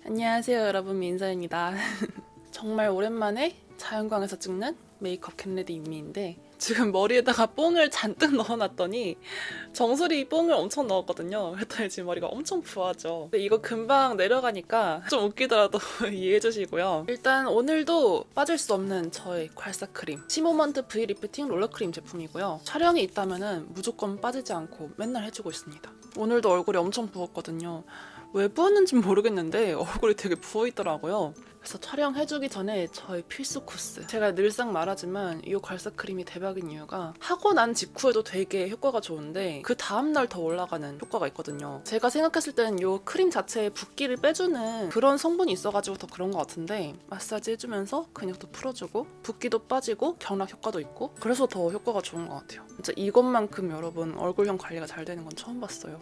안녕하세요 여러분, 민서입니다. 정말 오랜만에 자연광에서 찍는 메이크업 겟레디 윤미인데 지금 머리에다가 뽕을 잔뜩 넣어놨더니 정수리 뽕을 엄청 넣었거든요. 그랬더니 지금 머리가 엄청 부하죠. 근데 이거 금방 내려가니까 좀 웃기더라도 이해해주시고요. 일단 오늘도 빠질 수 없는 저의 괄사 크림 시모먼트 V 리프팅 롤러 크림 제품이고요. 촬영이 있다면 무조건 빠지지 않고 맨날 해주고 있습니다. 오늘도 얼굴이 엄청 부었거든요. 왜 부었는지 모르겠는데 얼굴이 되게 부어있더라고요. 그래서 촬영해주기 전에 저의 필수 코스, 제가 늘상 말하지만 이 괄사 크림이 대박인 이유가 하고 난 직후에도 되게 효과가 좋은데 그 다음날 더 올라가는 효과가 있거든요. 제가 생각했을 때는 이 크림 자체에 붓기를 빼주는 그런 성분이 있어가지고 더 그런 것 같은데 마사지 해주면서 근육도 풀어주고 붓기도 빠지고 경락 효과도 있고 그래서 더 효과가 좋은 것 같아요. 진짜 이것만큼 여러분 얼굴형 관리가 잘 되는 건 처음 봤어요.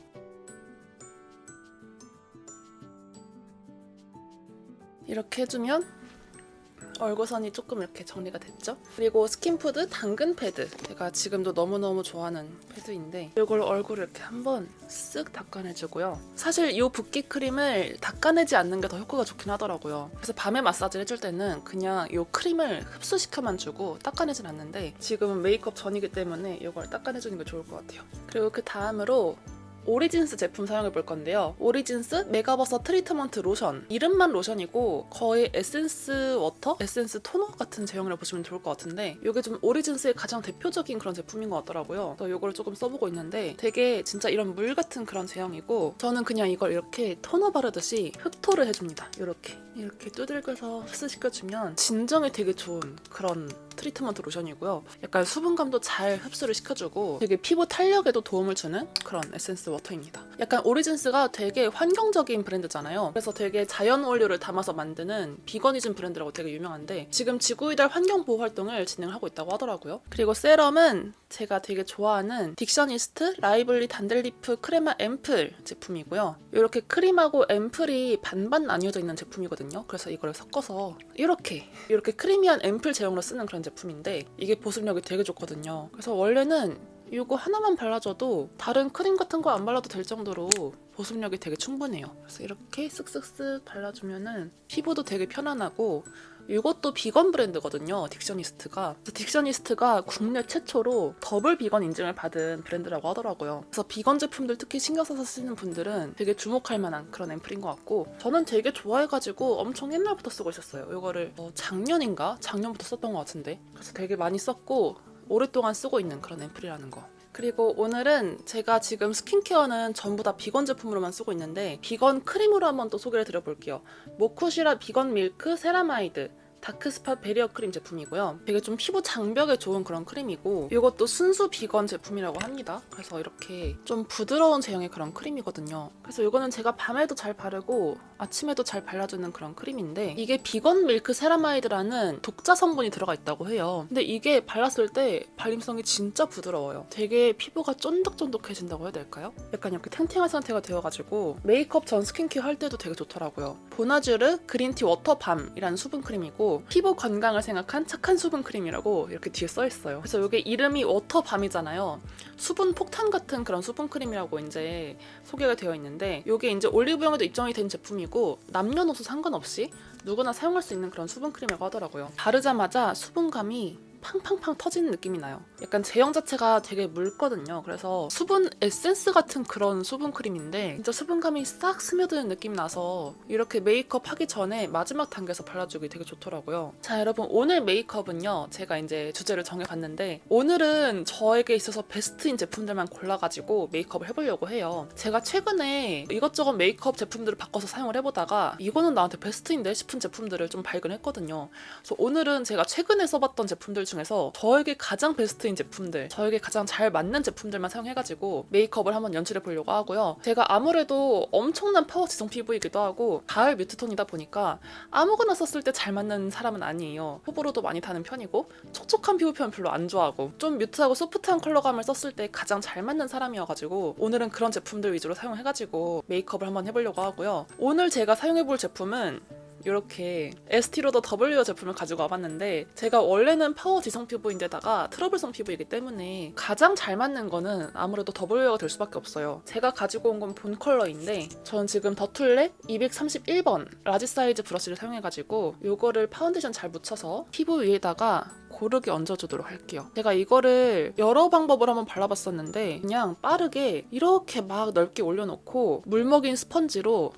이렇게 해주면 얼굴선이 조금 이렇게 정리가 됐죠? 그리고 스킨푸드 당근 패드, 제가 지금도 너무너무 좋아하는 패드인데 이걸 얼굴을 이렇게 한번 쓱 닦아내주고요. 사실 이 붓기 크림을 닦아내지 않는 게 더 효과가 좋긴 하더라고요. 그래서 밤에 마사지를 해줄 때는 그냥 이 크림을 흡수시켜만 주고 닦아내진 않는데 지금은 메이크업 전이기 때문에 이걸 닦아내주는 게 좋을 것 같아요. 그리고 그 다음으로 오리진스 제품 사용해 볼 건데요. 오리진스 메가버섯 트리트먼트 로션. 이름만 로션이고 거의 에센스 워터? 에센스 토너 같은 제형이라고 보시면 좋을 것 같은데 이게 좀 오리진스의 가장 대표적인 그런 제품인 것 같더라고요. 그래서 이거를 조금 써보고 있는데 되게 진짜 이런 물 같은 그런 제형이고 저는 그냥 이걸 이렇게 토너 바르듯이 흡토를 해줍니다. 이렇게 두들겨서 흡수시켜주면 진정이 되게 좋은 그런 트리트먼트 로션이고요. 약간 수분감도 잘 흡수를 시켜주고 되게 피부 탄력에도 도움을 주는 그런 에센스 워터입니다. 약간 오리진스가 되게 환경적인 브랜드잖아요. 그래서 되게 자연 원료를 담아서 만드는 비거니즘 브랜드라고 되게 유명한데 지금 지구이달 환경보호 활동을 진행하고 있다고 하더라고요. 그리고 세럼은 제가 되게 좋아하는 딕셔니스트 라이블리 단델리프 크레마 앰플 제품이고요. 이렇게 크림하고 앰플이 반반 나뉘어져 있는 제품이거든요. 그래서 이걸 섞어서 이렇게 크리미한 앰플 제형으로 쓰는 그런 제품인데 이게 보습력이 되게 좋거든요. 그래서 원래는 이거 하나만 발라줘도 다른 크림 같은 거 안 발라도 될 정도로 보습력이 되게 충분해요. 그래서 이렇게 쓱쓱쓱 발라주면은 피부도 되게 편안하고 이것도 비건 브랜드거든요. 딕셔니스트가. 딕셔니스트가 국내 최초로 더블 비건 인증을 받은 브랜드라고 하더라고요. 그래서 비건 제품들 특히 신경 써서 쓰는 분들은 되게 주목할 만한 그런 앰플인 것 같고 저는 되게 좋아해가지고 엄청 옛날부터 쓰고 있었어요. 이거를 작년부터 썼던 것 같은데 그래서 되게 많이 썼고 오랫동안 쓰고 있는 그런 앰플이라는 거. 그리고 오늘은 제가 지금 스킨케어는 전부 다 비건 제품으로만 쓰고 있는데 비건 크림으로 한번 또 소개를 드려볼게요. 모쿠시라 비건 밀크 세라마이드 다크스팟 베리어 크림 제품이고요. 되게 좀 피부 장벽에 좋은 그런 크림이고 이것도 순수 비건 제품이라고 합니다. 그래서 이렇게 좀 부드러운 제형의 그런 크림이거든요. 그래서 이거는 제가 밤에도 잘 바르고 아침에도 잘 발라주는 그런 크림인데 이게 비건 밀크 세라마이드라는 독자 성분이 들어가 있다고 해요. 근데 이게 발랐을 때 발림성이 진짜 부드러워요. 되게 피부가 쫀득쫀득해진다고 해야 될까요? 약간 이렇게 탱탱한 상태가 되어가지고 메이크업 전 스킨케어 할 때도 되게 좋더라고요. 보나쥬르 그린티 워터밤이라는 수분 크림이고 피부 건강을 생각한 착한 수분 크림이라고 이렇게 뒤에 써있어요. 그래서 이게 이름이 워터밤이잖아요. 수분 폭탄 같은 그런 수분 크림이라고 이제 소개가 되어 있는데 이게 이제 올리브영에도 입점이 된 제품이고 남녀노소 상관없이 누구나 사용할 수 있는 그런 수분 크림이라고 하더라고요. 바르자마자 수분감이 팡팡팡 터지는 느낌이 나요. 약간 제형 자체가 되게 묽거든요. 그래서 수분 에센스 같은 그런 수분 크림인데 진짜 수분감이 싹 스며드는 느낌이 나서 이렇게 메이크업 하기 전에 마지막 단계에서 발라주기 되게 좋더라고요. 자 여러분, 오늘 메이크업은요 제가 이제 주제를 정해봤는데 오늘은 저에게 있어서 베스트인 제품들만 골라가지고 메이크업을 해보려고 해요. 제가 최근에 이것저것 메이크업 제품들을 바꿔서 사용을 해보다가 이거는 나한테 베스트인데 싶은 제품들을 좀 발견했거든요. 그래서 오늘은 제가 최근에 써봤던 제품들 중에서 저에게 가장 베스트인 제품들, 저에게 가장 잘 맞는 제품들만 사용해가지고 메이크업을 한번 연출해 보려고 하고요. 제가 아무래도 엄청난 파워 지성 피부이기도 하고 가을 뮤트톤이다 보니까 아무거나 썼을 때 잘 맞는 사람은 아니에요. 호불호도 많이 타는 편이고 촉촉한 피부 표현 별로 안 좋아하고 좀 뮤트하고 소프트한 컬러감을 썼을 때 가장 잘 맞는 사람이어가지고 오늘은 그런 제품들 위주로 사용해가지고 메이크업을 한번 해보려고 하고요. 오늘 제가 사용해볼 제품은 이렇게 에스티로더 W웨어 제품을 가지고 와봤는데 제가 원래는 파워 지성 피부인데다가 트러블성 피부이기 때문에 가장 잘 맞는 거는 아무래도 W웨어가 될 수밖에 없어요. 제가 가지고 온 건 본 컬러인데 저는 지금 더툴렉 231번 라지 사이즈 브러쉬를 사용해가지고 이거를 파운데이션 잘 묻혀서 피부 위에다가 고르게 얹어주도록 할게요. 제가 이거를 여러 방법을 한번 발라봤었는데 그냥 빠르게 이렇게 막 넓게 올려놓고 물 먹인 스펀지로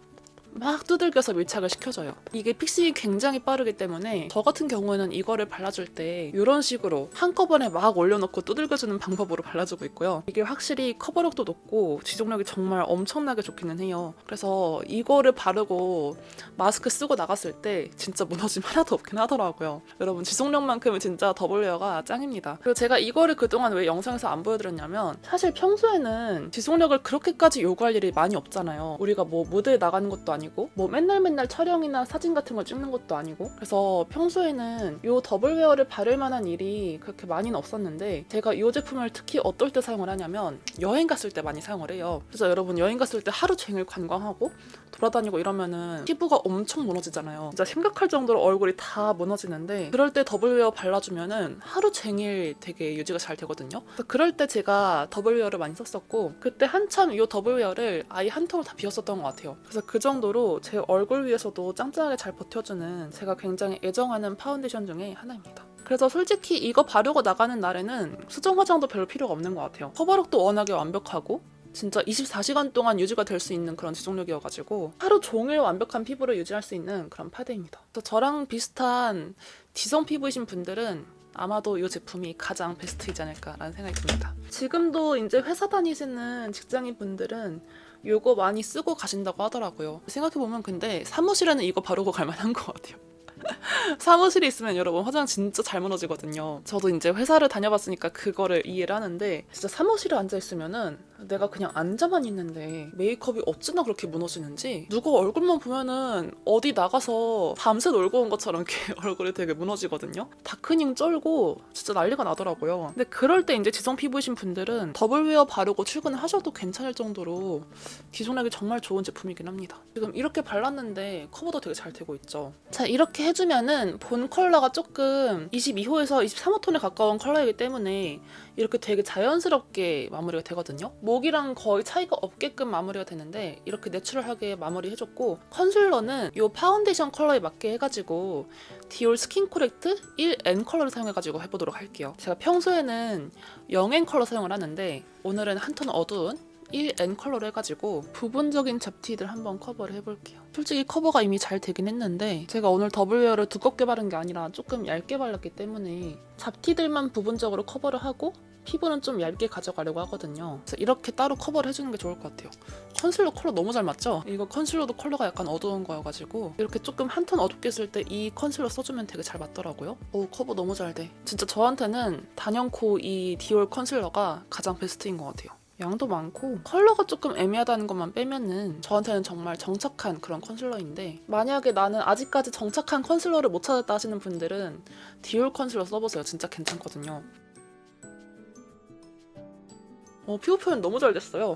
막 두들겨서 밀착을 시켜줘요. 이게 픽싱이 굉장히 빠르기 때문에 저 같은 경우에는 이거를 발라줄 때 이런 식으로 한꺼번에 막 올려놓고 두들겨주는 방법으로 발라주고 있고요. 이게 확실히 커버력도 높고 지속력이 정말 엄청나게 좋기는 해요. 그래서 이거를 바르고 마스크 쓰고 나갔을 때 진짜 무너짐 하나도 없긴 하더라고요. 여러분 지속력만큼은 진짜 더블웨어가 짱입니다. 그리고 제가 이거를 그동안 왜 영상에서 안 보여드렸냐면 사실 평소에는 지속력을 그렇게까지 요구할 일이 많이 없잖아요. 우리가 뭐 무대에 나가는 것도 아니고 뭐 맨날 촬영이나 사진 같은 걸 찍는 것도 아니고 그래서 평소에는 이 더블웨어를 바를 만한 일이 그렇게 많이는 없었는데 제가 이 제품을 특히 어떨 때 사용을 하냐면 여행 갔을 때 많이 사용을 해요. 그래서 여러분 여행 갔을 때 하루 종일 관광하고 돌아다니고 이러면은 피부가 엄청 무너지잖아요. 진짜 심각할 정도로 얼굴이 다 무너지는데 그럴 때 더블웨어 발라주면은 하루 종일 되게 유지가 잘 되거든요. 그래서 그럴 때 제가 더블웨어를 많이 썼었고 그때 한참 이 더블웨어를 아예 한 통을 다 비웠었던 것 같아요. 그래서 그 정도로 제 얼굴 위에서도 짱짱하게 잘 버텨주는 제가 굉장히 애정하는 파운데이션 중에 하나입니다. 그래서 솔직히 이거 바르고 나가는 날에는 수정 화장도 별로 필요가 없는 것 같아요. 커버력도 워낙에 완벽하고 진짜 24시간 동안 유지가 될 수 있는 그런 지속력이어가지고 하루 종일 완벽한 피부를 유지할 수 있는 그런 파데입니다. 저랑 비슷한 지성 피부이신 분들은 아마도 이 제품이 가장 베스트이지 않을까라는 생각이 듭니다. 지금도 이제 회사 다니시는 직장인 분들은 이거 많이 쓰고 가신다고 하더라고요. 생각해보면 근데 사무실에는 이거 바르고 갈 만한 것 같아요. 사무실에 있으면 여러분 화장 진짜 잘 무너지거든요. 저도 이제 회사를 다녀봤으니까 그거를 이해를 하는데 진짜 사무실에 앉아있으면은 내가 그냥 앉아만 있는데 메이크업이 어찌나 그렇게 무너지는지 누가 얼굴만 보면은 어디 나가서 밤새 놀고 온 것처럼 이렇게 얼굴이 되게 무너지거든요. 다크닝 쩔고 진짜 난리가 나더라고요. 근데 그럴 때 이제 지성 피부이신 분들은 더블웨어 바르고 출근을 하셔도 괜찮을 정도로 지속력이 정말 좋은 제품이긴 합니다. 지금 이렇게 발랐는데 커버도 되게 잘 되고 있죠. 자, 이렇게 해주면은 본 컬러가 조금 22호에서 23호 톤에 가까운 컬러이기 때문에 이렇게 되게 자연스럽게 마무리가 되거든요. 목이랑 거의 차이가 없게끔 마무리가 되는데 이렇게 내추럴하게 마무리해줬고 컨실러는 이 파운데이션 컬러에 맞게 해가지고 디올 스킨 코렉트 1N 컬러를 사용해가지고 해보도록 할게요. 제가 평소에는 0N 컬러 사용을 하는데 오늘은 한 톤 어두운 1N 컬러로 해가지고 부분적인 잡티들 한번 커버를 해볼게요. 솔직히 커버가 이미 잘 되긴 했는데 제가 오늘 더블웨어를 두껍게 바른 게 아니라 조금 얇게 발랐기 때문에 잡티들만 부분적으로 커버를 하고 피부는 좀 얇게 가져가려고 하거든요. 그래서 이렇게 따로 커버를 해주는 게 좋을 것 같아요. 컨실러 컬러 너무 잘 맞죠? 이거 컨실러도 컬러가 약간 어두운 거여가지고 이렇게 조금 한 톤 어둡게 쓸 때 이 컨실러 써주면 되게 잘 맞더라고요. 오, 커버 너무 잘 돼. 진짜 저한테는 단연코 이 디올 컨실러가 가장 베스트인 것 같아요. 양도 많고 컬러가 조금 애매하다는 것만 빼면은 저한테는 정말 정착한 그런 컨실러인데 만약에 나는 아직까지 정착한 컨실러를 못 찾았다 하시는 분들은 디올 컨실러 써보세요. 진짜 괜찮거든요. 피부 표현 너무 잘 됐어요.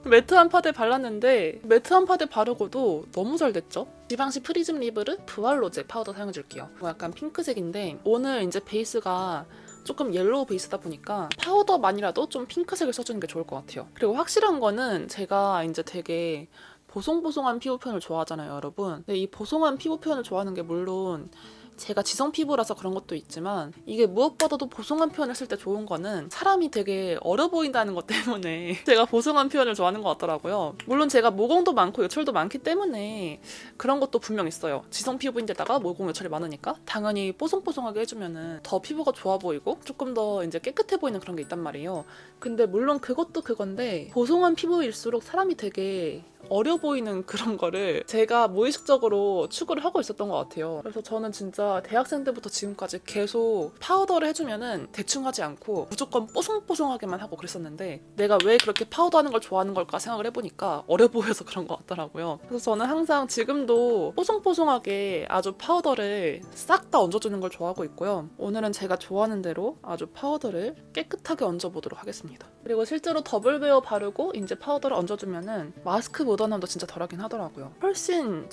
매트한 파데 발랐는데 매트한 파데 바르고도 너무 잘 됐죠? 지방시 프리즘 리브르 부활 로제 파우더 사용해줄게요. 약간 핑크색인데 오늘 이제 베이스가 조금 옐로우 베이스다 보니까 파우더만이라도 좀 핑크색을 써주는 게 좋을 것 같아요. 그리고 확실한 거는 제가 이제 되게 보송보송한 피부 표현을 좋아하잖아요, 여러분. 근데 이 보송한 피부 표현을 좋아하는 게 물론 제가 지성 피부라서 그런 것도 있지만 이게 무엇보다도 보송한 표현을 했을 때 좋은 거는 사람이 되게 어려 보인다는 것 때문에 제가 보송한 표현을 좋아하는 것 같더라고요. 물론 제가 모공도 많고 요철도 많기 때문에 그런 것도 분명 있어요. 지성 피부인데다가 모공 요철이 많으니까 당연히 뽀송뽀송하게 해주면은 더 피부가 좋아 보이고 조금 더 이제 깨끗해 보이는 그런 게 있단 말이에요. 근데 물론 그것도 그건데 보송한 피부일수록 사람이 되게 어려 보이는 그런 거를 제가 무의식적으로 추구를 하고 있었던 것 같아요. 그래서 저는 진짜 대학생 때부터 지금까지 계속 파우더를 해주면은 대충 하지 않고 무조건 뽀송뽀송하게만 하고 그랬었는데 내가 왜 그렇게 파우더하는 걸 좋아하는 걸까 생각을 해보니까 어려 보여서 그런 것 같더라고요. 그래서 저는 항상 지금도 뽀송뽀송하게 아주 파우더를 싹 다 얹어주는 걸 좋아하고 있고요. 오늘은 제가 좋아하는 대로 아주 파우더를 깨끗하게 얹어보도록 하겠습니다. 그리고 실제로 더블 베어 바르고 이제 파우더를 얹어주면은 마스크 묻어남도 진짜 덜하긴 하더라고요. 훨씬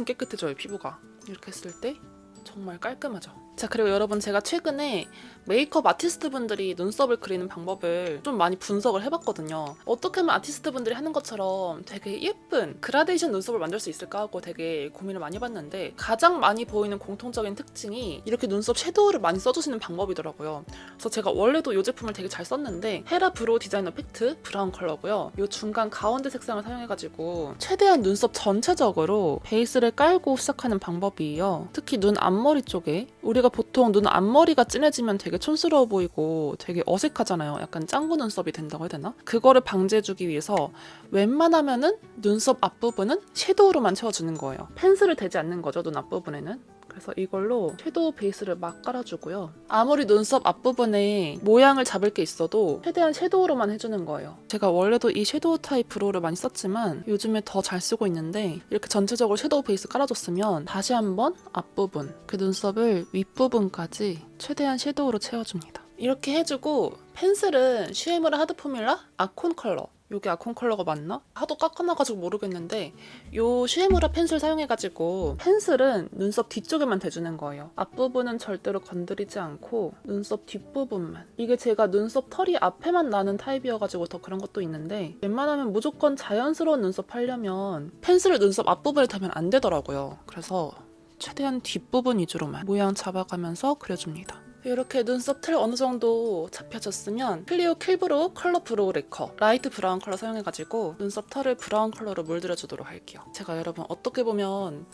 깨끗해져요, 피부가. 이렇게 했을 때 정말 깔끔하죠. 자, 그리고 여러분, 제가 최근에 메이크업 아티스트 분들이 눈썹을 그리는 방법을 좀 많이 분석을 해봤거든요. 어떻게 하면 아티스트 분들이 하는 것처럼 되게 예쁜 그라데이션 눈썹을 만들 수 있을까 하고 되게 고민을 많이 해봤는데, 가장 많이 보이는 공통적인 특징이 이렇게 눈썹 섀도우를 많이 써주시는 방법이더라고요. 그래서 제가 원래도 이 제품을 되게 잘 썼는데, 헤라 브로우 디자이너 팩트 브라운 컬러고요. 이 중간 가운데 색상을 사용해가지고 최대한 눈썹 전체적으로 베이스를 깔고 시작하는 방법이에요. 특히 눈 앞머리 쪽에, 우리가 보통 눈 앞머리가 진해지면 되게 촌스러워 보이고 되게 어색하잖아요. 약간 짱구 눈썹이 된다고 해야 되나? 그거를 방지해주기 위해서 웬만하면은 눈썹 앞부분은 섀도우로만 채워주는 거예요. 펜슬을 대지 않는 거죠, 눈 앞부분에는. 그래서 이걸로 섀도우 베이스를 막 깔아주고요. 아무리 눈썹 앞부분에 모양을 잡을 게 있어도 최대한 섀도우로만 해주는 거예요. 제가 원래도 이 섀도우 타입 브로우를 많이 썼지만 요즘에 더 잘 쓰고 있는데, 이렇게 전체적으로 섀도우 베이스 깔아줬으면 다시 한번 앞부분, 그 눈썹을 윗부분까지 최대한 섀도우로 채워줍니다. 이렇게 해주고, 펜슬은 슈에무라 하드 포뮬라 아콘 컬러, 요게 아콘 컬러가 맞나? 하도 깎아놔가지고 모르겠는데, 요 슈에무라 펜슬 사용해가지고 펜슬은 눈썹 뒤쪽에만 대주는 거예요. 앞부분은 절대로 건드리지 않고 눈썹 뒷부분만. 이게 제가 눈썹 털이 앞에만 나는 타입이어가지고 더 그런 것도 있는데, 웬만하면 무조건 자연스러운 눈썹 하려면 펜슬을 눈썹 앞부분에 대면 안 되더라고요. 그래서 최대한 뒷부분 위주로만 모양 잡아가면서 그려줍니다. 이렇게 눈썹 틀 어느 정도 잡혀졌으면 클리오 킬브로우 컬러 브로우 레커 라이트 브라운 컬러 사용해가지고 눈썹 털을 브라운 컬러로 물들여주도록 할게요. 제가 여러분, 어떻게 보면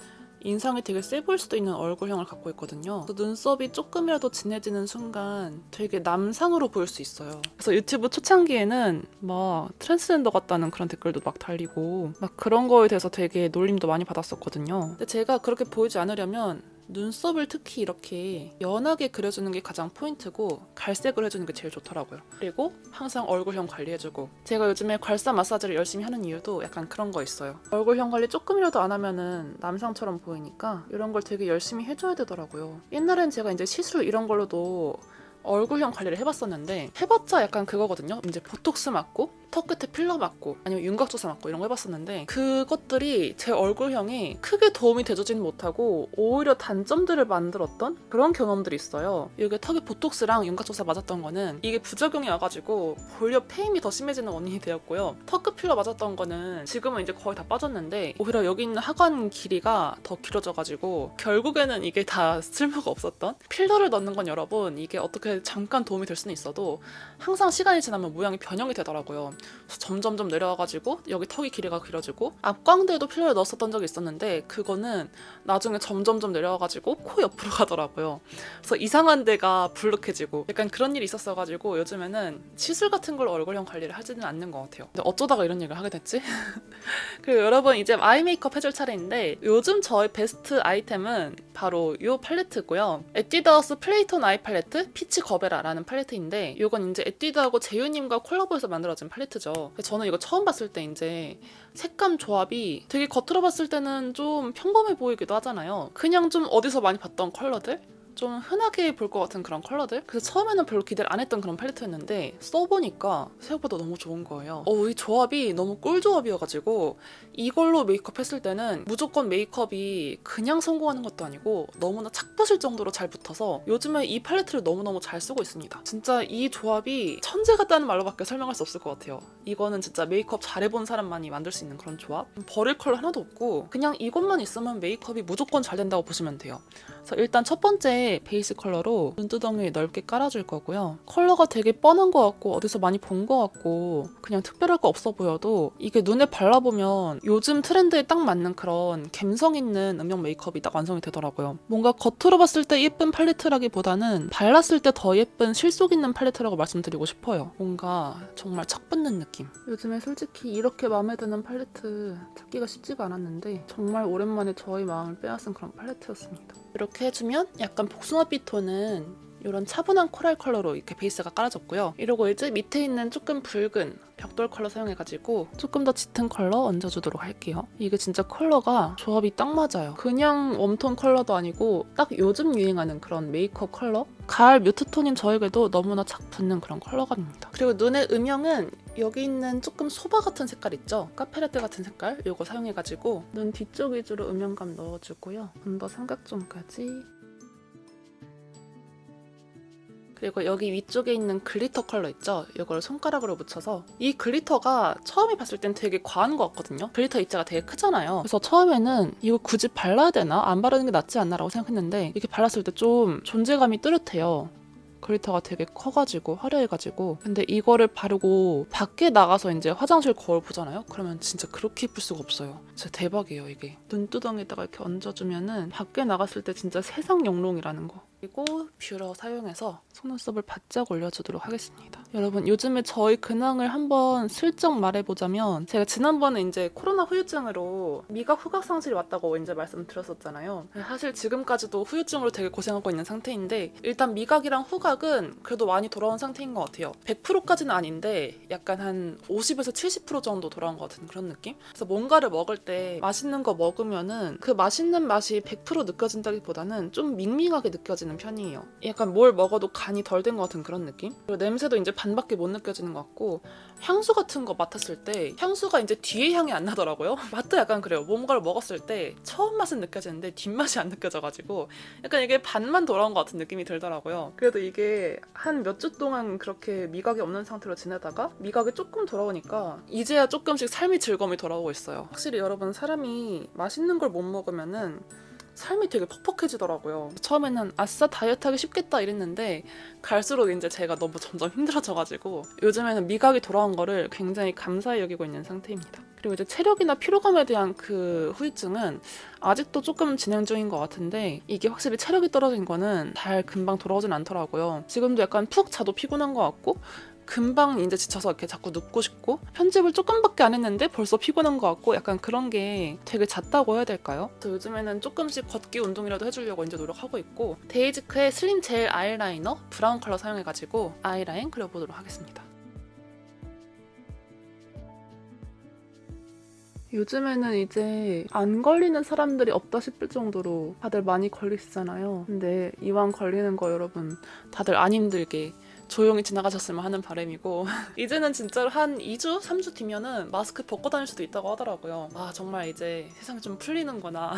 인상이 되게 세 보일 수도 있는 얼굴형을 갖고 있거든요. 눈썹이 조금이라도 진해지는 순간 되게 남상으로 보일 수 있어요. 그래서 유튜브 초창기에는 막 트랜스젠더 같다는 그런 댓글도 막 달리고 막 그런 거에 대해서 되게 놀림도 많이 받았었거든요. 근데 제가 그렇게 보이지 않으려면 눈썹을 특히 이렇게 연하게 그려주는 게 가장 포인트고, 갈색을 해주는 게 제일 좋더라고요. 그리고 항상 얼굴형 관리해주고, 제가 요즘에 괄사 마사지를 열심히 하는 이유도 약간 그런 거 있어요. 얼굴형 관리 조금이라도 안 하면은 남상처럼 보이니까 이런 걸 되게 열심히 해줘야 되더라고요. 옛날엔 제가 이제 시술 이런 걸로도 얼굴형 관리를 해봤었는데, 해봤자 약간 그거거든요. 이제 보톡스 맞고 턱 끝에 필러 맞고 아니면 윤곽조사 맞고 이런 거 해봤었는데, 그것들이 제 얼굴형에 크게 도움이 되지는 못하고 오히려 단점들을 만들었던 그런 경험들이 있어요. 이게 턱에 보톡스랑 윤곽조사 맞았던 거는 이게 부작용이 와가지고 오히려 페임이 더 심해지는 원인이 되었고요. 턱 끝 필러 맞았던 거는 지금은 이제 거의 다 빠졌는데, 오히려 여기 있는 하관 길이가 더 길어져가지고 결국에는 이게 다 쓸모가 없었던, 필러를 넣는 건 여러분, 이게 어떻게 잠깐 도움이 될 수는 있어도 항상 시간이 지나면 모양이 변형이 되더라고요. 그래서 점점점 내려와가지고 여기 턱이 길이가 길어지고, 앞광대에도 필러를 넣었었던 적이 있었는데 그거는 나중에 점점점 내려와가지고 코 옆으로 가더라고요. 그래서 이상한 데가 불룩해지고 약간 그런 일이 있었어가지고 요즘에는 시술 같은 걸 얼굴형 관리를 하지는 않는 것 같아요. 근데 어쩌다가 이런 얘기를 하게 됐지? 그리고 여러분, 이제 아이 메이크업 해줄 차례인데, 요즘 저의 베스트 아이템은 바로 이 팔레트고요. 에뛰드하우스 플레이톤 아이 팔레트 피치 거베라라는 팔레트인데, 이건 이제 에뛰드하고 제유님과 콜라보해서 만들어진 팔레트죠. 저는 이거 처음 봤을 때 이제 색감 조합이 되게 겉으로 봤을 때는 좀 평범해 보이기도 하잖아요. 그냥 좀 어디서 많이 봤던 컬러들? 좀 흔하게 볼 것 같은 그런 컬러들? 그래서 처음에는 별로 기대를 안 했던 그런 팔레트였는데 써보니까 생각보다 너무 좋은 거예요. 이 조합이 너무 꿀 조합이어가지고 이걸로 메이크업 했을 때는 무조건 메이크업이 그냥 성공하는 것도 아니고 너무나 착붙을 정도로 잘 붙어서 요즘에 이 팔레트를 너무너무 잘 쓰고 있습니다. 진짜 이 조합이 천재 같다는 말로밖에 설명할 수 없을 것 같아요. 이거는 진짜 메이크업 잘해본 사람만이 만들 수 있는 그런 조합? 버릴 컬러 하나도 없고 그냥 이것만 있으면 메이크업이 무조건 잘 된다고 보시면 돼요. 그래서 일단 첫 번째 베이스 컬러로 눈두덩이에 넓게 깔아줄 거고요. 컬러가 되게 뻔한 것 같고 어디서 많이 본 것 같고 그냥 특별할 거 없어 보여도 이게 눈에 발라보면 요즘 트렌드에 딱 맞는 그런 감성 있는 음영 메이크업이 딱 완성이 되더라고요. 뭔가 겉으로 봤을 때 예쁜 팔레트라기보다는 발랐을 때 더 예쁜 실속 있는 팔레트라고 말씀드리고 싶어요. 뭔가 정말 착 붙는 느낌. 요즘에 솔직히 이렇게 마음에 드는 팔레트 찾기가 쉽지가 않았는데 정말 오랜만에 저의 마음을 빼앗은 그런 팔레트였습니다. 이렇게 해주면 약간 복숭아빛 톤은 이런 차분한 코랄 컬러로 이렇게 베이스가 깔아졌고요. 이러고 이제 밑에 있는 조금 붉은 벽돌 컬러 사용해가지고 조금 더 짙은 컬러 얹어주도록 할게요. 이게 진짜 컬러가 조합이 딱 맞아요. 그냥 웜톤 컬러도 아니고 딱 요즘 유행하는 그런 메이크업 컬러? 가을 뮤트톤인 저에게도 너무나 착 붙는 그런 컬러감입니다. 그리고 눈의 음영은 여기 있는 조금 소바 같은 색깔 있죠? 카페라떼 같은 색깔? 이거 사용해가지고 눈 뒤쪽 위주로 음영감 넣어주고요. 언더 삼각존까지. 그리고 여기 위쪽에 있는 글리터 컬러 있죠? 이걸 손가락으로 묻혀서 이 글리터가 처음에 봤을 땐 되게 과한 것 같거든요? 글리터 입자가 되게 크잖아요. 그래서 처음에는 이거 굳이 발라야 되나? 안 바르는 게 낫지 않나? 라고 생각했는데 이렇게 발랐을 때 좀 존재감이 뚜렷해요. 글리터가 되게 커가지고 화려해가지고. 근데 이거를 바르고 밖에 나가서 이제 화장실 거울 보잖아요? 그러면 진짜 그렇게 예쁠 수가 없어요. 진짜 대박이에요 이게. 눈두덩이에다가 이렇게 얹어주면은 밖에 나갔을 때 진짜 세상 영롱이라는 거. 그리고 뷰러 사용해서 속눈썹을 바짝 올려주도록 하겠습니다. 여러분 요즘에 저희 근황을 한번 슬쩍 말해보자면 제가 지난번에 이제 코로나 후유증으로 미각 후각 상실이 왔다고 이제 말씀드렸었잖아요. 사실 지금까지도 후유증으로 되게 고생하고 있는 상태인데 일단 미각이랑 후각은 그래도 많이 돌아온 상태인 것 같아요. 100%까지는 아닌데 약간 한 50에서 70% 정도 돌아온 것 같은 그런 느낌? 그래서 뭔가를 먹을 때 맛있는 거 먹으면은 그 맛있는 맛이 100% 느껴진다기보다는 좀 밍밍하게 느껴지는 편이에요. 약간 뭘 먹어도 간이 덜 된 것 같은 그런 느낌? 그리고 냄새도 이제 반밖에 못 느껴지는 것 같고 향수 같은 거 맡았을 때 향수가 이제 뒤에 향이 안 나더라고요. 맛도 약간 그래요. 뭔가를 먹었을 때 처음 맛은 느껴지는데 뒷맛이 안 느껴져가지고 약간 이게 반만 돌아온 것 같은 느낌이 들더라고요. 그래도 이게 한 몇 주 동안 그렇게 미각이 없는 상태로 지내다가 미각이 조금 돌아오니까 이제야 조금씩 삶의 즐거움이 돌아오고 있어요. 확실히 여러분 사람이 맛있는 걸 못 먹으면은 삶이 되게 퍽퍽해지더라고요. 처음에는 아싸 다이어트하기 쉽겠다 이랬는데 갈수록 이제 제가 너무 점점 힘들어져가지고 요즘에는 미각이 돌아온 거를 굉장히 감사히 여기고 있는 상태입니다. 그리고 이제 체력이나 피로감에 대한 그 후유증은 아직도 조금 진행 중인 것 같은데 이게 확실히 체력이 떨어진 거는 잘 금방 돌아오진 않더라고요. 지금도 약간 푹 자도 피곤한 것 같고 금방 이제 지쳐서 이렇게 자꾸 눕고 싶고 편집을 조금밖에 안 했는데 벌써 피곤한 것 같고 약간 그런 게 되게 잦다고 해야 될까요? 그래서 요즘에는 조금씩 걷기 운동이라도 해주려고 이제 노력하고 있고 데이지크의 슬림 젤 아이라이너 브라운 컬러 사용해가지고 아이라인 그려보도록 하겠습니다. 요즘에는 이제 안 걸리는 사람들이 없다 싶을 정도로 다들 많이 걸리시잖아요. 근데 이왕 걸리는 거 여러분 다들 안 힘들게 조용히 지나가셨으면 하는 바람이고 이제는 진짜로 한 2주? 3주 뒤면은 마스크 벗고 다닐 수도 있다고 하더라고요. 아 정말 이제 세상이 좀 풀리는구나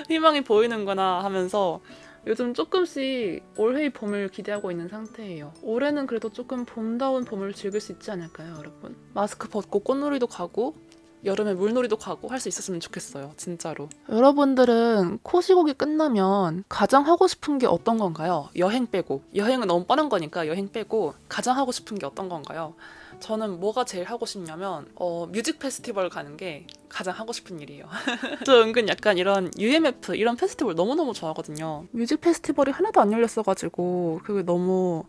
희망이 보이는구나 하면서 요즘 조금씩 올해의 봄을 기대하고 있는 상태예요. 올해는 그래도 조금 봄다운 봄을 즐길 수 있지 않을까요 여러분? 마스크 벗고 꽃놀이도 가고 여름에 물놀이도 가고 할 수 있었으면 좋겠어요. 진짜로. 여러분들은 코시국이 끝나면 가장 하고 싶은 게 어떤 건가요? 여행 빼고. 여행은 너무 뻔한 거니까 여행 빼고 가장 하고 싶은 게 어떤 건가요? 저는 뭐가 제일 하고 싶냐면 뮤직 페스티벌 가는 게 가장 하고 싶은 일이에요. 저 은근 약간 이런 UMF 이런 페스티벌 너무너무 좋아하거든요. 뮤직 페스티벌이 하나도 안 열렸어가지고 그게 너무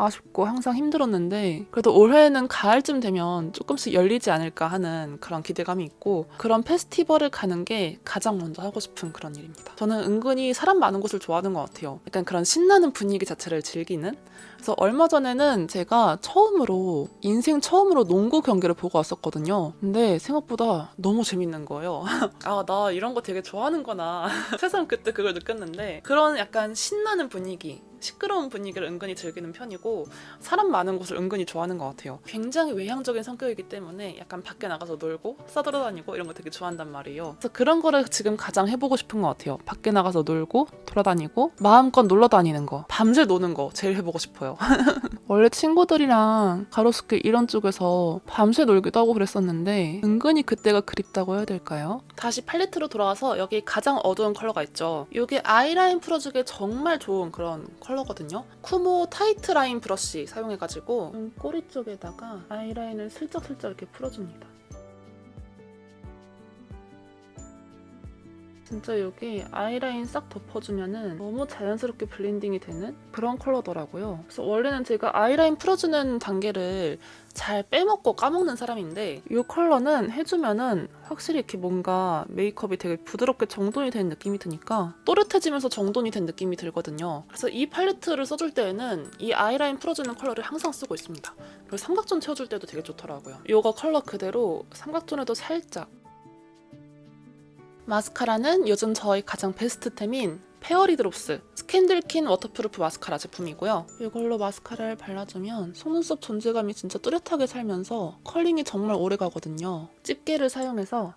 아쉽고 항상 힘들었는데 그래도 올해는 가을쯤 되면 조금씩 열리지 않을까 하는 그런 기대감이 있고 그런 페스티벌을 가는 게 가장 먼저 하고 싶은 그런 일입니다. 저는 은근히 사람 많은 곳을 좋아하는 것 같아요. 약간 그런 신나는 분위기 자체를 즐기는. 그래서 얼마 전에는 제가 인생 처음으로 농구 경기를 보고 왔었거든요. 근데 생각보다 너무 재밌는 거예요. 아, 나 이런 거 되게 좋아하는구나. 새삼 그때 그걸 느꼈는데 그런 약간 신나는 분위기 시끄러운 분위기를 은근히 즐기는 편이고 사람 많은 곳을 은근히 좋아하는 것 같아요. 굉장히 외향적인 성격이기 때문에 약간 밖에 나가서 놀고 싸돌아다니고 이런 거 되게 좋아한단 말이에요. 그래서 그런 거를 지금 가장 해보고 싶은 것 같아요. 밖에 나가서 놀고 돌아다니고 마음껏 놀러 다니는 거 밤새 노는 거 제일 해보고 싶어요. 원래 친구들이랑 가로수길 이런 쪽에서 밤새 놀기도 하고 그랬었는데 은근히 그때가 그립다고 해야 될까요? 다시 팔레트로 돌아와서 여기 가장 어두운 컬러가 있죠. 이게 아이라인 풀어주기에 정말 좋은 그런 컬러거든요. 쿠모 타이트 라인 브러쉬 사용해가지고 꼬리 쪽에다가 아이라인을 슬쩍슬쩍 이렇게 풀어줍니다. 진짜 여기 아이라인 싹 덮어주면은 너무 자연스럽게 블렌딩이 되는 그런 컬러더라고요. 그래서 원래는 제가 아이라인 풀어주는 단계를 잘 빼먹고 까먹는 사람인데 이 컬러는 해주면은 확실히 이렇게 뭔가 메이크업이 되게 부드럽게 정돈이 된 느낌이 드니까 또렷해지면서 정돈이 된 느낌이 들거든요. 그래서 이 팔레트를 써줄 때에는 이 아이라인 풀어주는 컬러를 항상 쓰고 있습니다. 그리고 삼각존 채워줄 때도 되게 좋더라고요. 이거 컬러 그대로 삼각존에도 살짝. 마스카라는 요즘 저희 가장 베스트템인 페어리드롭스 스캔들킨 워터프루프 마스카라 제품이고요. 이걸로 마스카라를 발라주면 속눈썹 존재감이 진짜 뚜렷하게 살면서 컬링이 정말 오래 가거든요. 집게를 사용해서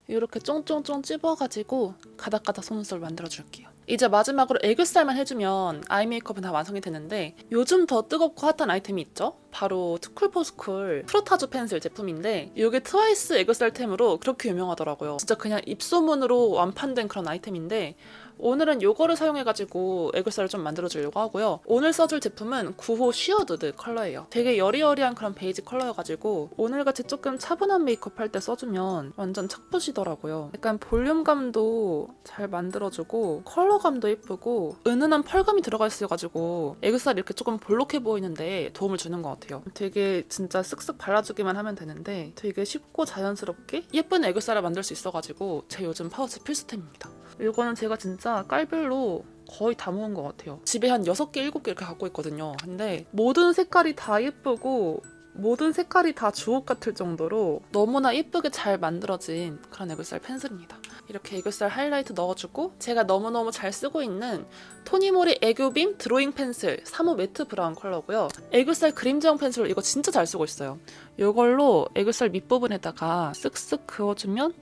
이렇게 쫑쫑쫑 찝어가지고 가닥가닥 속눈썹을 만들어줄게요. 이제 마지막으로 애교살만 해주면 아이 메이크업은 다 완성이 되는데 요즘 더 뜨겁고 핫한 아이템이 있죠? 바로 투쿨포스쿨 프로타주 펜슬 제품인데 이게 트와이스 애교살템으로 그렇게 유명하더라고요. 진짜 그냥 입소문으로 완판된 그런 아이템인데 오늘은 이거를 사용해가지고 애교살을 좀 만들어주려고 하고요. 오늘 써줄 제품은 9호 쉬어두드 컬러예요. 되게 여리여리한 그런 베이지 컬러여가지고 오늘같이 조금 차분한 메이크업 할 때 써주면 완전 착붙이더라고요. 약간 볼륨감도 잘 만들어주고 컬러감도 예쁘고 은은한 펄감이 들어가 있어가지고 애교살이 이렇게 조금 볼록해 보이는데 도움을 주는 것 같아요. 되게 진짜 쓱쓱 발라주기만 하면 되는데 되게 쉽고 자연스럽게 예쁜 애교살을 만들 수 있어가지고 제 요즘 파우치 필수템입니다. 이거는 제가 진짜 깔별로 거의 다 모은 것 같아요. 집에 한 6개, 7개 이렇게 갖고 있거든요. 근데 모든 색깔이 다 예쁘고 모든 색깔이 다 주옥 같을 정도로 너무나 예쁘게 잘 만들어진 그런 애교살 펜슬입니다. 이렇게 애교살 하이라이트 넣어주고 제가 너무너무 잘 쓰고 있는 토니모리 애교빔 드로잉 펜슬 3호 매트 브라운 컬러고요. 애교살 그림자용 펜슬 이거 진짜 잘 쓰고 있어요. 이걸로 애교살 밑부분에다가 쓱쓱 그어주면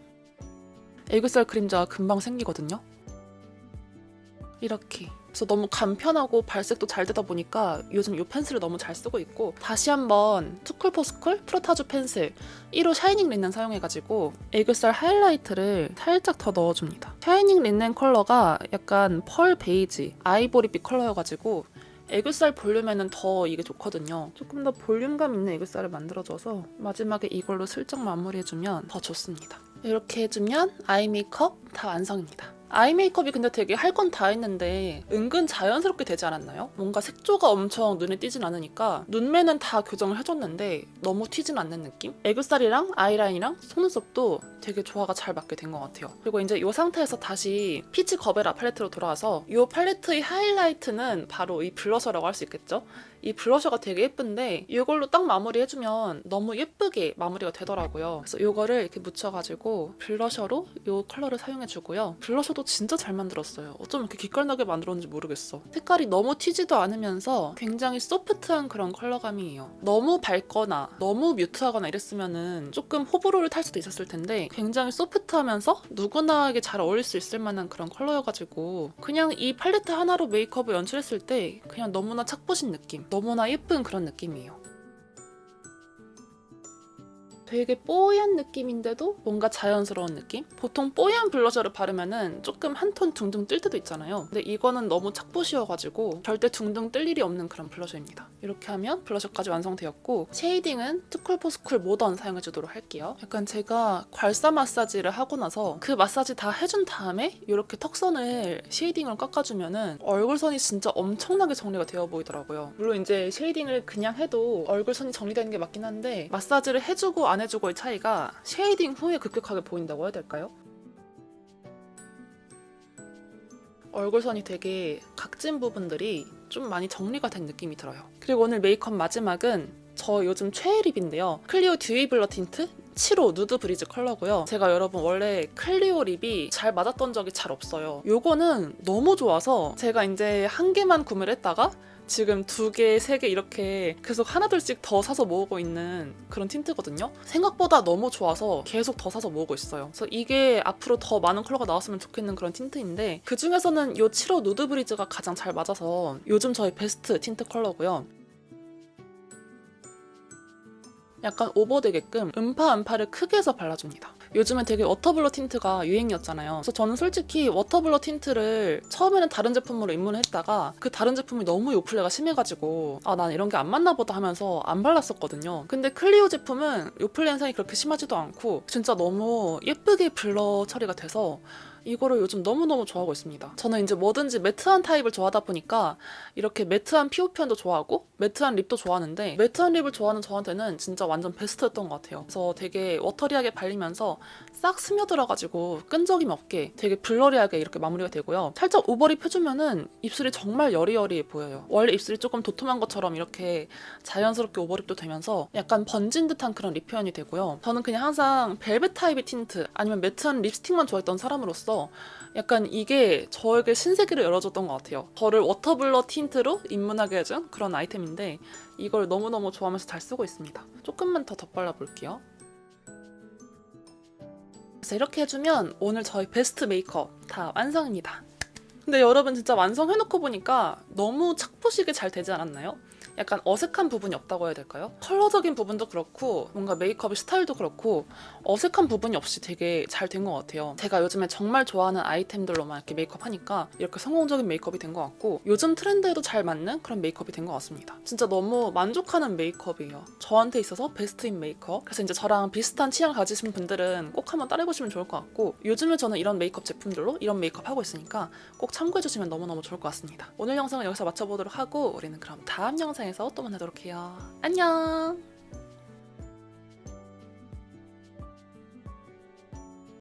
애교살 그림자가 금방 생기거든요. 이렇게. 그래서 너무 간편하고 발색도 잘 되다 보니까 요즘 이 펜슬을 너무 잘 쓰고 있고 다시 한번 투쿨포스쿨 프로타주 펜슬 1호 샤이닝 린넨 사용해가지고 애교살 하이라이트를 살짝 더 넣어줍니다. 샤이닝 린넨 컬러가 약간 펄 베이지, 아이보리빛 컬러여가지고 애교살 볼륨에는 더 이게 좋거든요. 조금 더 볼륨감 있는 애교살을 만들어줘서 마지막에 이걸로 슬쩍 마무리해주면 더 좋습니다. 이렇게 해주면 아이 메이크업 다 완성입니다. 아이 메이크업이 근데 되게 할 건 다 했는데 은근 자연스럽게 되지 않았나요? 뭔가 색조가 엄청 눈에 띄진 않으니까 눈매는 다 교정을 해줬는데 너무 튀진 않는 느낌? 애교살이랑 아이라인이랑 속눈썹도 되게 조화가 잘 맞게 된 것 같아요. 그리고 이제 이 상태에서 다시 피치 거베라 팔레트로 돌아와서 이 팔레트의 하이라이트는 바로 이 블러셔라고 할 수 있겠죠? 이 블러셔가 되게 예쁜데 이걸로 딱 마무리해주면 너무 예쁘게 마무리가 되더라고요. 그래서 이거를 이렇게 묻혀가지고 블러셔로 이 컬러를 사용해주고요. 블러셔도 진짜 잘 만들었어요. 어쩜 이렇게 기깔나게 만들었는지 모르겠어. 색깔이 너무 튀지도 않으면서 굉장히 소프트한 그런 컬러감이에요. 너무 밝거나 너무 뮤트하거나 이랬으면은 조금 호불호를 탈 수도 있었을 텐데 굉장히 소프트하면서 누구나에게 잘 어울릴 수 있을 만한 그런 컬러여가지고 그냥 이 팔레트 하나로 메이크업을 연출했을 때 그냥 너무나 착붙인 느낌, 너무나 예쁜 그런 느낌이에요. 되게 뽀얀 느낌인데도 뭔가 자연스러운 느낌? 보통 뽀얀 블러셔를 바르면은 조금 한 톤 둥둥 뜰 때도 있잖아요. 근데 이거는 너무 착붙이어가지고 절대 둥둥 뜰 일이 없는 그런 블러셔입니다. 이렇게 하면 블러셔까지 완성되었고 쉐이딩은 투쿨포스쿨 모던 사용해주도록 할게요. 약간 제가 괄사 마사지를 하고 나서 그 마사지 다 해준 다음에 이렇게 턱선을 쉐이딩으로 깎아주면은 얼굴선이 진짜 엄청나게 정리가 되어 보이더라고요. 물론 이제 쉐이딩을 그냥 해도 얼굴선이 정리되는 게 맞긴 한데 마사지를 해주고 안 해주고의 차이가 쉐이딩 후에 급격하게 보인다고 해야 될까요? 얼굴선이 되게 각진 부분들이 좀 많이 정리가 된 느낌이 들어요. 그리고 오늘 메이크업 마지막은 저 요즘 최애 립인데요. 클리오 듀이 블러 틴트 7호 누드 브리즈 컬러고요. 제가 여러분 원래 클리오 립이 잘 맞았던 적이 잘 없어요. 요거는 너무 좋아서 제가 이제 한 개만 구매를 했다가 지금 2개, 3개 이렇게 계속 하나둘씩 더 사서 모으고 있는 그런 틴트거든요. 생각보다 너무 좋아서 계속 더 사서 모으고 있어요. 그래서 이게 앞으로 더 많은 컬러가 나왔으면 좋겠는 그런 틴트인데 그 중에서는 이 7호 누드 브리즈가 가장 잘 맞아서 요즘 저의 베스트 틴트 컬러고요. 약간 오버되게끔 음파를 크게 해서 발라줍니다. 요즘에 되게 워터블러 틴트가 유행이었잖아요. 그래서 저는 솔직히 워터블러 틴트를 처음에는 다른 제품으로 입문을 했다가 그 다른 제품이 너무 요플레가 심해가지고 난 이런 게 안 맞나 보다 하면서 안 발랐었거든요. 근데 클리오 제품은 요플레 현상이 그렇게 심하지도 않고 진짜 너무 예쁘게 블러 처리가 돼서 이거를 요즘 너무너무 좋아하고 있습니다. 저는 이제 뭐든지 매트한 타입을 좋아하다 보니까 이렇게 매트한 피부 표현도 좋아하고 매트한 립도 좋아하는데 매트한 립을 좋아하는 저한테는 진짜 완전 베스트였던 것 같아요. 그래서 되게 워터리하게 발리면서 싹 스며들어가지고 끈적임 없게 되게 블러리하게 이렇게 마무리가 되고요. 살짝 오버립 해주면은 입술이 정말 여리여리해 보여요. 원래 입술이 조금 도톰한 것처럼 이렇게 자연스럽게 오버립도 되면서 약간 번진 듯한 그런 립 표현이 되고요. 저는 그냥 항상 벨벳 타입의 틴트 아니면 매트한 립스틱만 좋아했던 사람으로서 약간 이게 저에게 신세계를 열어줬던 것 같아요. 저를 워터블러 틴트로 입문하게 해준 그런 아이템인데 이걸 너무너무 좋아하면서 잘 쓰고 있습니다. 조금만 더 덧발라 볼게요. 그래서 이렇게 해주면 오늘 저희 베스트 메이크업 다 완성입니다. 근데 여러분 진짜 완성해놓고 보니까 너무 착보시게 잘 되지 않았나요? 약간 어색한 부분이 없다고 해야 될까요? 컬러적인 부분도 그렇고 뭔가 메이크업의 스타일도 그렇고 어색한 부분이 없이 되게 잘 된 것 같아요. 제가 요즘에 정말 좋아하는 아이템들로만 이렇게 메이크업 하니까 이렇게 성공적인 메이크업이 된 것 같고 요즘 트렌드에도 잘 맞는 그런 메이크업이 된 것 같습니다. 진짜 너무 만족하는 메이크업이에요. 저한테 있어서 베스트인 메이크업. 그래서 이제 저랑 비슷한 취향 가지신 분들은 꼭 한번 따라해보시면 좋을 것 같고 요즘에 저는 이런 메이크업 제품들로 이런 메이크업 하고 있으니까 꼭 참고해주시면 너무너무 좋을 것 같습니다. 오늘 영상은 여기서 마쳐보도록 하고 우리는 그럼 다음 영상에서 또 만나도록 해요. 안녕!